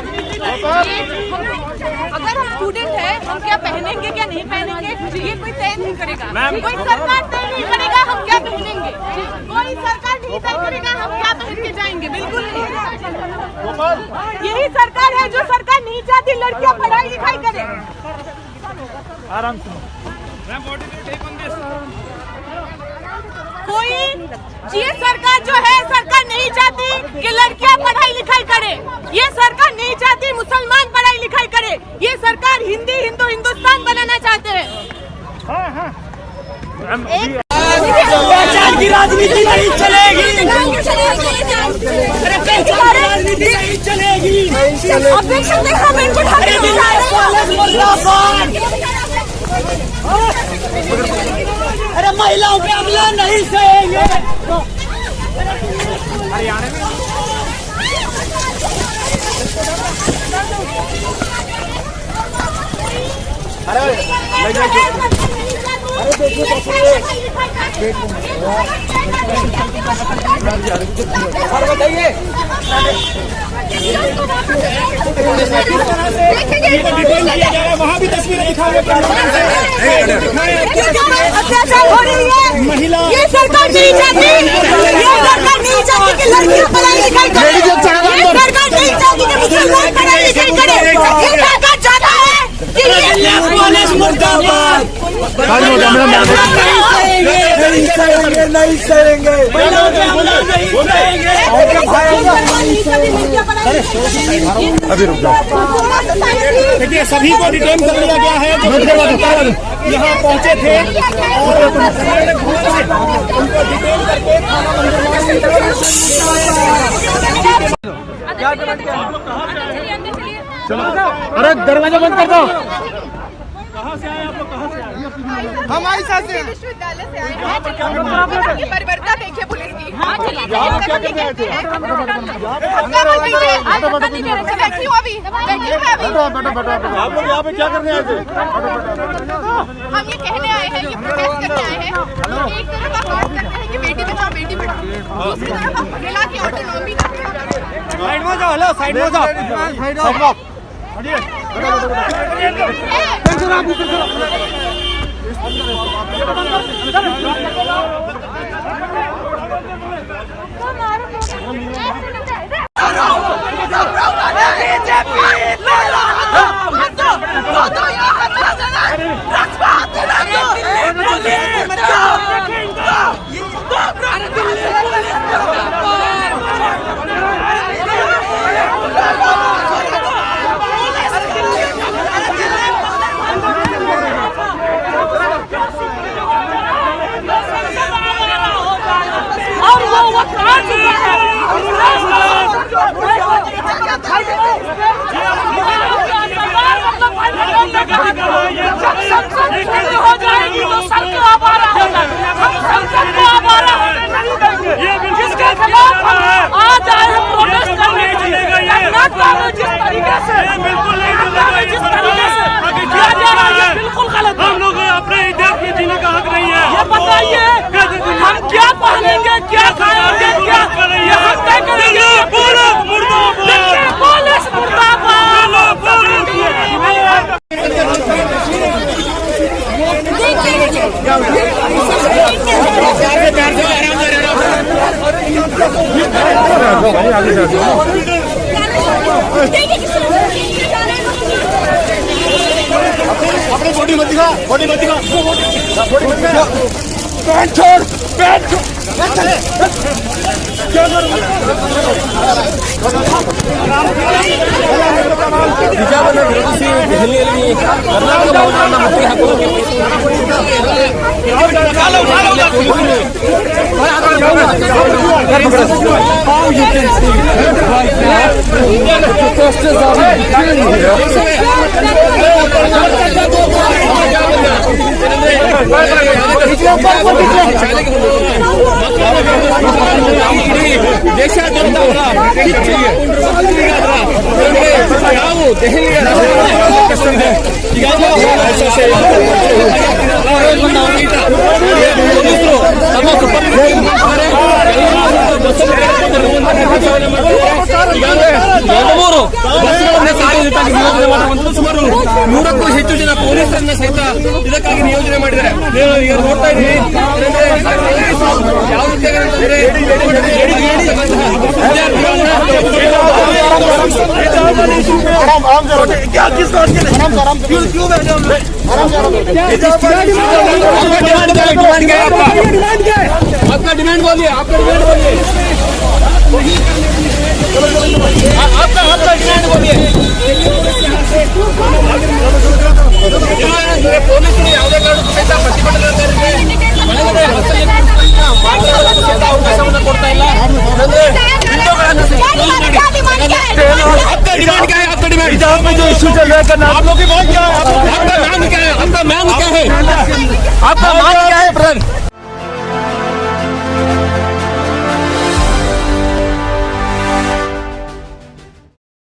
राजनीति अगर हम स्टूडेंट है हम क्या पहनेंगे क्या नहीं पहनेंगे ये कोई तय नहीं करेगा, कोई सरकार तय नहीं करेगा हम क्या पहनेंगे, कोई सरकार नहीं तय करेगा हम क्या पहन के जाएंगे, बिल्कुल नहीं। यही सरकार है जो सरकार नहीं चाहती लड़कियां पढ़ाई लिखाई करें। आराम से कोई ये सरकार जो है सरकार नहीं चाहती कि लड़कियां पढ़ाई लिखाई करे, ये सरकार नहीं चाहती मुसलमान पढ़ाई लिखाई करे, ये सरकार हिंदी हिंदू हिंदुस्तान बनाना चाहते हैं। पहचान की राजनीति नहीं चलेगी, राजनीति नहीं चलेगी। अरे महिलाओं पे हमला नहीं सहेंगे। हरियाणा में अरे देखिए बताइए वहाँ भी तस्वीरें दिखाओगे अत्याचार हो रही है महिला। ये सरकार नहीं चाहती, ये सरकार नहीं चाहती कि लड़कियां पढ़ाई लिखाई करें, ये सरकार नहीं चाहती कि मुसलमान पढ़ाई लिखाई करें, ये सरकार चाहता है कि पुलिस मुर्दाबाद। नहीं सहेंगे। अभी रुक जाओ। देखिए सभी को डिटेन कर लिया गया है जो यहाँ पहुँचे थे और उनको डिटेन करके चलो। अरे दरवाजा बंद कर दो। कहाँ से आए आप लोग? कहाँ से आए? हम ऐसा से विश्वविद्यालय से आए हैं। बर्बरता देखिए पुलिस की। यहाँ क्या करने आए थे? बैठी हूँ अभी। आप लोग यहाँ पे क्या करने आए थे? हम ये कहने आए हैं, ये प्रोटेस्ट करने आए हैं। एक तरफ आप बात करते हैं कि बेटी बचाओ बेटी पढ़ाओ, दूसरी तरफ आप महिला की ऑटोनॉमी का साइड में जाओ। हेलो साइड में जाओ। हटिए। हो जाएगी तो सरकार आवारा हो जाएगी, हम संसद को आवारा होने नहीं देंगे। जिसके खिलाफ आज आए हम प्रोटेस्ट करने के लिए, जिस तरीके से जिस तरीके से किया जा रहा है बिल्कुल गलत है। हम लोग अपने देश में जीने का हक नहीं है। ये बताइए हम क्या पहनेंगे, क्या खाएंगे, क्या ये हम तय करेंगे। पुलिस अपनी बॉडी मत दिखा, बॉडी मत दिखा, बॉडी मत दिखा। पैंट छोड़, पैंट छोड़। क्या करूँ? विजयवाड़ा विरोधी से दिल्ली कर्नाटक भवनವನ್ನು ಮುತ್ತಿ ಹಾಕುವುದು how you can see right now the protesters are killing here. ದೇಶಾದ್ಯಂತ ನಾವು ದೆಹಲಿಯ ಪೊಲೀಸರು ತಮ್ಮ ಸುಪರ್ದಿದ್ದಾರೆ. ಒಂದು ಸುಮಾರು 100ಕ್ಕೂ ಹೆಚ್ಚು ಜನ ಪೊಲೀಸರನ್ನ ಸಹಿತ ಇದಕ್ಕಾಗಿ ನಿಯೋಜನೆ ಮಾಡಿದ್ದಾರೆ. ನೀವು ಈಗ ನೋಡ್ತಾ ಇದ್ದೀವಿ ಯಾವ ರೀತಿ ಅಂತಂದ್ರೆ आपका डिमांड बोलिए, आपका डिमांड बोलिए, आपका डिमांड बोलिए. ಪೊಲೀಸ್ ಯಾವುದೇ ಕಾರಣಕ್ಕೂ ಸಹಿತ ಪ್ರತಿಭಟನೆ ಒಳಗಡೆ ಅವಕಾಶವನ್ನು ಕೊಡ್ತಾ ಇಲ್ಲ. आपका डिमांड क्या है? आपका डिमांड में जो इश्यू चल रहा है आप लोग की मांग क्या है? आपका मांग क्या है? आपका मांग क्या है? आपका मांग क्या है ब्रदर?